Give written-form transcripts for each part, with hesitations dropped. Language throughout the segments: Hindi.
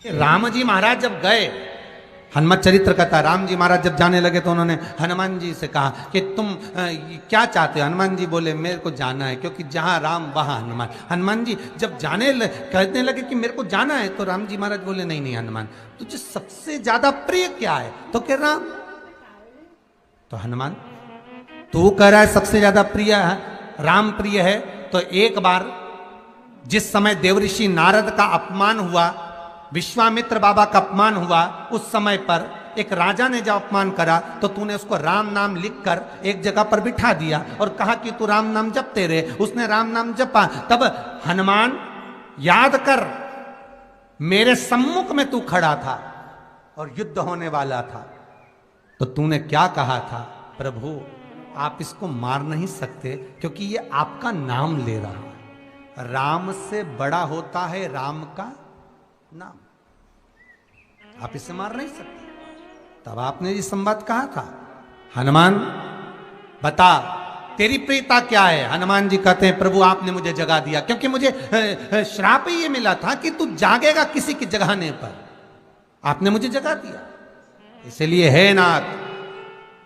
राम जी महाराज जब गए, हनुमत चरित्र कथा, राम जी महाराज जब जाने लगे तो उन्होंने हनुमान जी से कहा कि तुम क्या चाहते हो। हनुमान जी बोले मेरे को जाना है, क्योंकि जहां राम वहां हनुमान। हनुमान जी जब कहने लगे कि मेरे को जाना है, तो राम जी महाराज बोले नहीं नहीं हनुमान, तुझे सबसे ज्यादा प्रिय क्या है? तो कह राम। तो हनुमान तू कह रहा है सबसे ज्यादा प्रिय है राम प्रिय है, तो एक बार जिस समय देवऋषि नारद का अपमान हुआ, विश्वामित्र बाबा का अपमान हुआ, उस समय पर एक राजा ने जब अपमान करा तो तूने उसको राम नाम लिखकर एक जगह पर बिठा दिया और कहा कि तू राम नाम जपते रहे। उसने राम नाम जपा। तब हनुमान याद कर, मेरे सम्मुख में तू खड़ा था और युद्ध होने वाला था, तो तूने क्या कहा था? प्रभु आप इसको मार नहीं सकते क्योंकि ये आपका नाम ले रहा है। राम से बड़ा होता है राम का नाम, आप इसे मार नहीं सकते। तब आपने ये संवाद कहा था, हनुमान बता तेरी प्रियता क्या है? हनुमान जी कहते हैं प्रभु आपने मुझे जगा दिया, क्योंकि मुझे श्राप ही ये मिला था कि तू जागेगा किसी की जगाने पर, आपने मुझे जगा दिया। इसलिए हे नाथ,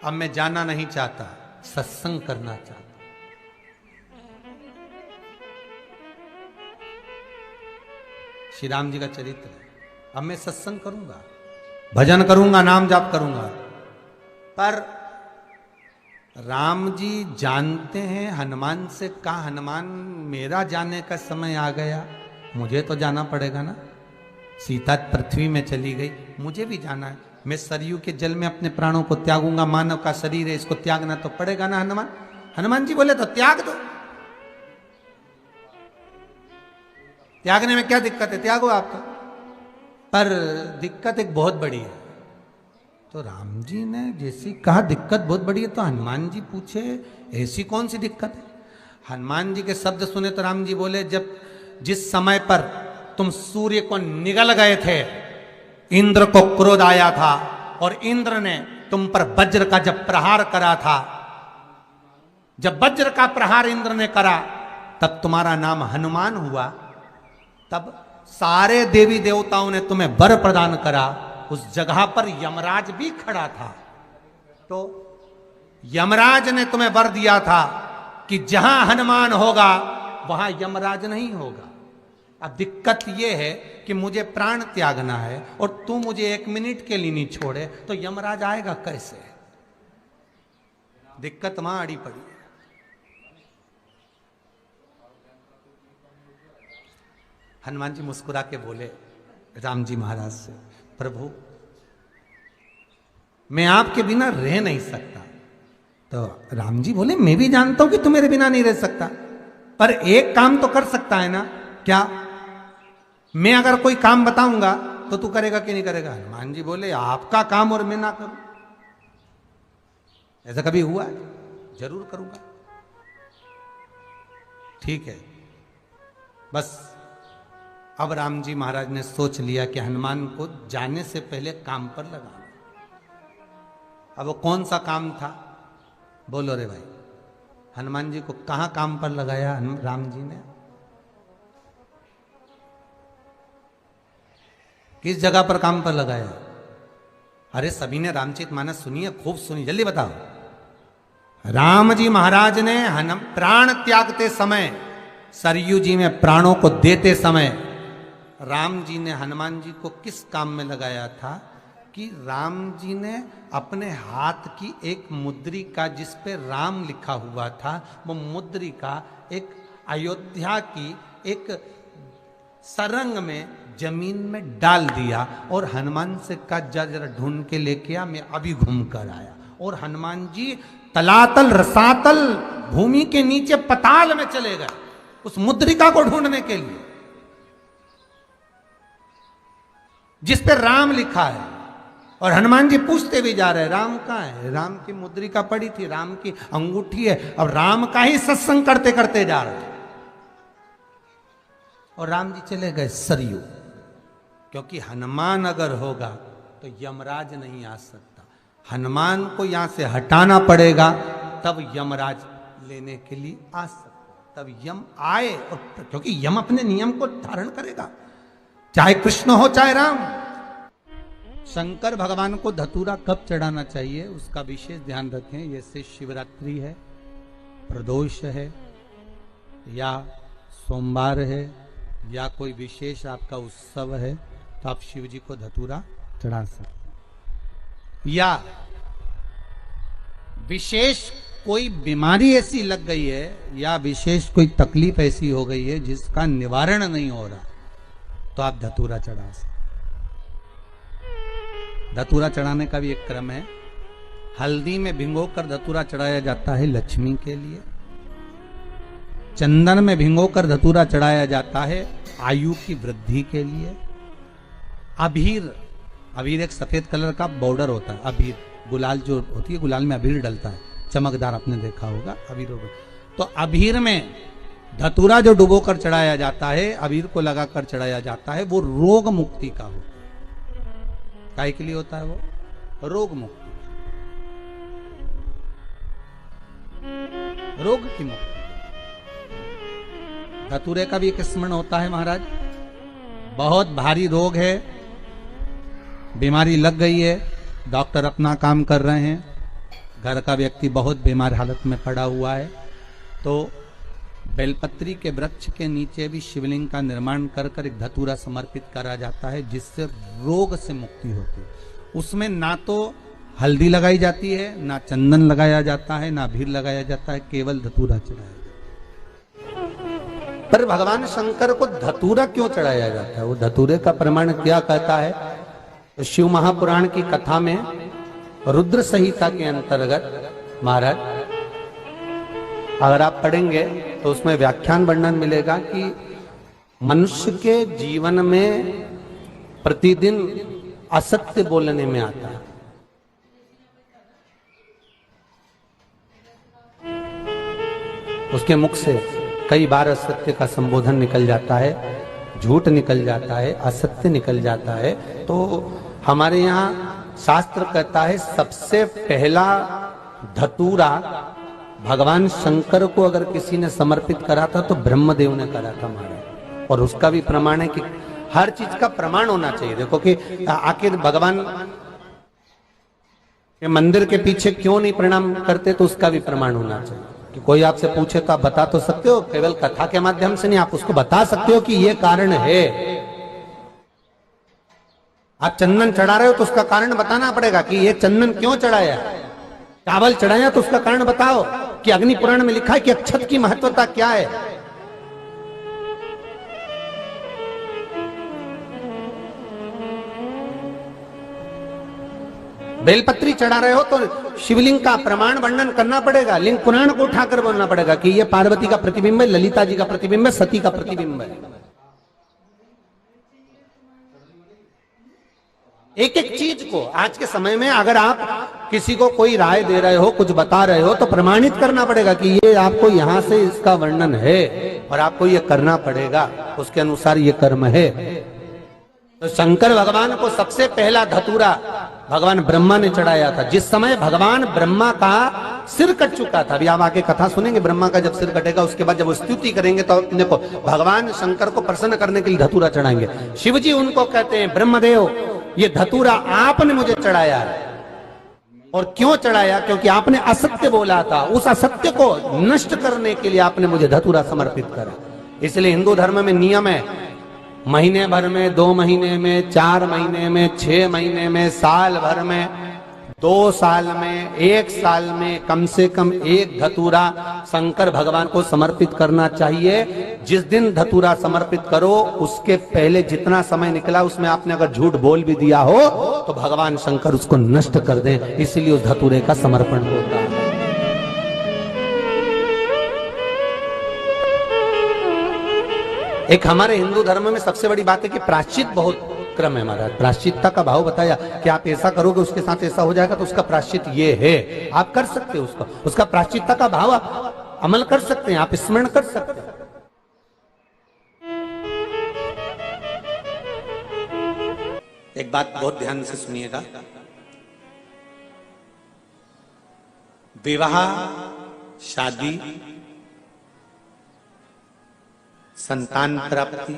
अब मैं जाना नहीं चाहता, सत्संग करना चाहता। श्री राम जी का चरित्र है। अब मैं सत्संग करूंगा, भजन करूंगा, नाम जाप करूंगा। पर राम जी जानते हैं, हनुमान से कहा हनुमान मेरा जाने का समय आ गया, मुझे तो जाना पड़ेगा ना। सीता पृथ्वी में चली गई, मुझे भी जाना है। मैं सरयू के जल में अपने प्राणों को त्यागूंगा, मानव का शरीर है, इसको त्यागना तो पड़ेगा ना हनुमान। हनुमान जी बोले तो त्याग दो, त्यागने में क्या दिक्कत है, त्यागो आप तो। पर दिक्कत एक बहुत बड़ी है। तो राम जी ने जैसी कहा दिक्कत बहुत बड़ी है, तो हनुमान जी पूछे ऐसी कौन सी दिक्कत है? हनुमान जी के शब्द सुने तो राम जी बोले, जब जिस समय पर तुम सूर्य को निगल गए थे, इंद्र को क्रोध आया था और इंद्र ने तुम पर वज्र का जब प्रहार करा था, जब वज्र का प्रहार इंद्र ने करा तब तुम्हारा नाम हनुमान हुआ। तब सारे देवी देवताओं ने तुम्हें वर प्रदान करा। उस जगह पर यमराज भी खड़ा था, तो यमराज ने तुम्हें वर दिया था कि जहां हनुमान होगा वहां यमराज नहीं होगा। अब दिक्कत यह है कि मुझे प्राण त्यागना है और तू मुझे 1 मिनट के लिए नहीं छोड़े, तो यमराज आएगा कैसे? दिक्कत वहां अड़ी पड़ी। हनुमान जी मुस्कुरा के बोले राम जी महाराज से, प्रभु मैं आपके बिना रह नहीं सकता। तो राम जी बोले मैं भी जानता हूं कि तू मेरे बिना नहीं रह सकता, पर एक काम तो कर सकता है ना। क्या? मैं अगर कोई काम बताऊंगा तो तू करेगा कि नहीं करेगा? हनुमान जी बोले आपका काम और मैं ना करूं, ऐसा कभी हुआ है? जरूर करूंगा। ठीक है। बस अब राम जी महाराज ने सोच लिया कि हनुमान को जाने से पहले काम पर लगाना। अब वो कौन सा काम था? बोलो रे भाई। हनुमान जी को कहां काम पर लगाया राम जी ने? किस जगह पर काम पर लगाया? अरे सभी ने रामचरितमानस सुनी है, खूब सुनी, जल्दी बताओ। राम जी महाराज ने प्राण त्यागते समय, सरयू जी में प्राणों को देते समय, राम जी ने हनुमान जी को किस काम में लगाया था? कि राम जी ने अपने हाथ की एक मुद्रिका जिस पे राम लिखा हुआ था, वो मुद्रिका एक अयोध्या की एक सरंग में जमीन में डाल दिया और हनुमान से कहा जा जरा ढूंढ के लेके आ, मैं अभी घूम कर आया। और हनुमान जी तलातल रसातल भूमि के नीचे पताल में चले गए उस मुद्रिका को ढूंढने के लिए जिस पे राम लिखा है। और हनुमान जी पूछते भी जा रहे राम कहाँ है? राम की मुद्रिका पड़ी थी, राम की अंगूठी है। अब राम का ही सत्संग करते करते जा रहे। और राम जी चले गए सरयू, क्योंकि हनुमान अगर होगा तो यमराज नहीं आ सकता। हनुमान को यहां से हटाना पड़ेगा, तब यमराज लेने के लिए आ सकता। तब यम आए, और क्योंकि यम अपने नियम को धारण करेगा। चाहे कृष्ण हो चाहे राम। शंकर भगवान को धतूरा कब चढ़ाना चाहिए उसका विशेष ध्यान रखें। जैसे शिवरात्रि है, प्रदोष है, या सोमवार है, या कोई विशेष आपका उत्सव है, तो आप शिव जी को धतूरा चढ़ा सकते। या विशेष कोई बीमारी ऐसी लग गई है, या विशेष कोई तकलीफ ऐसी हो गई है जिसका निवारण नहीं हो रहा, तो आप धतूरा चढ़ा सकते। धतूरा चढ़ाने का भी एक क्रम है। हल्दी में भिगोकर धतूरा चढ़ाया जाता है लक्ष्मी के लिए। चंदन में भिगोकर धतूरा चढ़ाया जाता है आयु की वृद्धि के लिए। अबीर, अबीर एक सफेद कलर का बॉर्डर होता है। अबीर गुलाल जो होती है, गुलाल में अबीर डलता है, चमकदार, आपने देखा होगा अबीर होगा। तो अबीर में धतूरा जो डुबोकर चढ़ाया जाता है, अबीर को लगाकर चढ़ाया जाता है, वो रोग मुक्ति का होता है। काय के लिए होता है? वो रोग मुक्ति, रोग की मुक्ति। धतूरे का भी एक स्मरण होता है महाराज। बहुत भारी रोग है, बीमारी लग गई है, डॉक्टर अपना काम कर रहे हैं, घर का व्यक्ति बहुत बीमार हालत में पड़ा हुआ है, तो बेलपत्री के वृक्ष के नीचे भी शिवलिंग का निर्माण कर कर एक धतूरा समर्पित करा जाता है, जिससे रोग से मुक्ति होती है। उसमें ना तो हल्दी लगाई जाती है, ना चंदन लगाया जाता है, ना अबीर लगाया जाता है, केवल धतूरा चढ़ाया जाता है। पर भगवान शंकर को धतूरा क्यों चढ़ाया जाता है? वो धतूरे का प्रमाण क्या कहता है? तो शिव महापुराण की कथा में रुद्र संहिता के अंतर्गत महाराज अगर आप पढ़ेंगे तो उसमें व्याख्यान वर्णन मिलेगा कि मनुष्य के जीवन में प्रतिदिन असत्य बोलने में आता है। उसके मुख से कई बार असत्य का संबोधन निकल जाता है, झूठ निकल जाता है, असत्य निकल जाता है। तो हमारे यहाँ शास्त्र कहता है सबसे पहला धतूरा भगवान शंकर को अगर किसी ने समर्पित करा था तो ब्रह्मदेव ने करा था महाराज। और उसका भी प्रमाण है कि हर चीज का प्रमाण होना चाहिए। देखो कि आखिर भगवान के मंदिर के पीछे क्यों नहीं प्रणाम करते, तो उसका भी प्रमाण होना चाहिए। कि कोई आपसे पूछे तो आप बता तो सकते हो, केवल कथा के माध्यम से नहीं, आप उसको बता सकते हो कि ये कारण है। आप चंदन चढ़ा रहे हो तो उसका कारण बताना पड़ेगा कि ये चंदन क्यों चढ़ाया। चावल चढ़ाया तो उसका कारण बताओ कि अग्नि पुराण में लिखा है कि अक्षत की महत्वता क्या है। बेलपत्री चढ़ा रहे हो तो शिवलिंग का प्रमाण वर्णन करना पड़ेगा, लिंग पुराण को उठाकर बोलना पड़ेगा कि यह पार्वती का प्रतिबिंब है, ललिता जी का प्रतिबिंब है, सती का प्रतिबिंब है। एक एक चीज को आज के समय में अगर आप किसी को कोई राय दे रहे हो, कुछ बता रहे हो, तो प्रमाणित करना पड़ेगा कि ये आपको यहां से इसका वर्णन है और आपको ये करना पड़ेगा, उसके अनुसार ये कर्म है। तो शंकर भगवान को सबसे पहला धतूरा भगवान ब्रह्मा ने चढ़ाया था। जिस समय भगवान ब्रह्मा का सिर कट चुका था, अभी आप आगे कथा सुनेंगे, ब्रह्मा का जब सिर कटेगा उसके बाद जब वो स्तुति करेंगे तो देखो भगवान शंकर को प्रसन्न करने के लिए धतूरा चढ़ाएंगे। शिव जी उनको कहते हैं ब्रह्मदेव ये धतूरा आपने मुझे चढ़ाया है। और क्यों चढ़ाया? क्योंकि आपने असत्य बोला था, उस असत्य को नष्ट करने के लिए आपने मुझे धतूरा समर्पित करा। इसलिए हिंदू धर्म में नियम है, महीने भर में, 2 महीने में, 4 महीने में, 6 महीने में, साल भर में, 2 साल में, 1 साल में कम से कम एक धतूरा शंकर भगवान को समर्पित करना चाहिए। जिस दिन धतूरा समर्पित करो उसके पहले जितना समय निकला उसमें आपने अगर झूठ बोल भी दिया हो तो भगवान शंकर उसको नष्ट कर दें, इसलिए उस धतूरे का समर्पण होता है। एक हमारे हिंदू धर्म में सबसे बड़ी बात है कि प्रायश्चित बहुत क्रम है महाराज। प्रायश्चितता का भाव बताया कि आप ऐसा करोगे उसके साथ ऐसा हो जाएगा, तो उसका प्रायश्चित ये है। आप कर सकते हो उसका प्रायश्चितता का भाव आप अमल कर सकते हैं, आप स्मरण कर सकते हैं। एक बात बहुत ध्यान से सुनिएगा, विवाह, शादी, संतान प्राप्ति,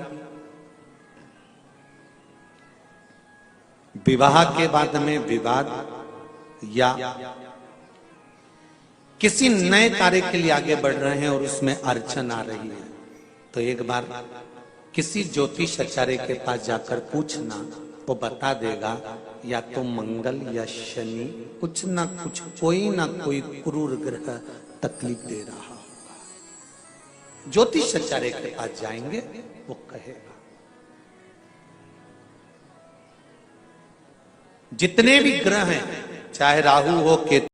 विवाह के बाद में विवाद या किसी नए कार्य के लिए आगे बढ़ रहे हैं और उसमें अड़चन आ रही है, तो एक बार किसी ज्योतिष आचार्य के पास जाकर पूछना, वो बता देगा या तो मंगल या शनि कुछ ना कुछ कोई ना कोई क्रूर ग्रह तकलीफ दे रहा होगा। ज्योतिष आचार्य के पास जाएंगे, वो कहेगा। जितने भी ग्रह हैं, चाहे राहु हो, केतु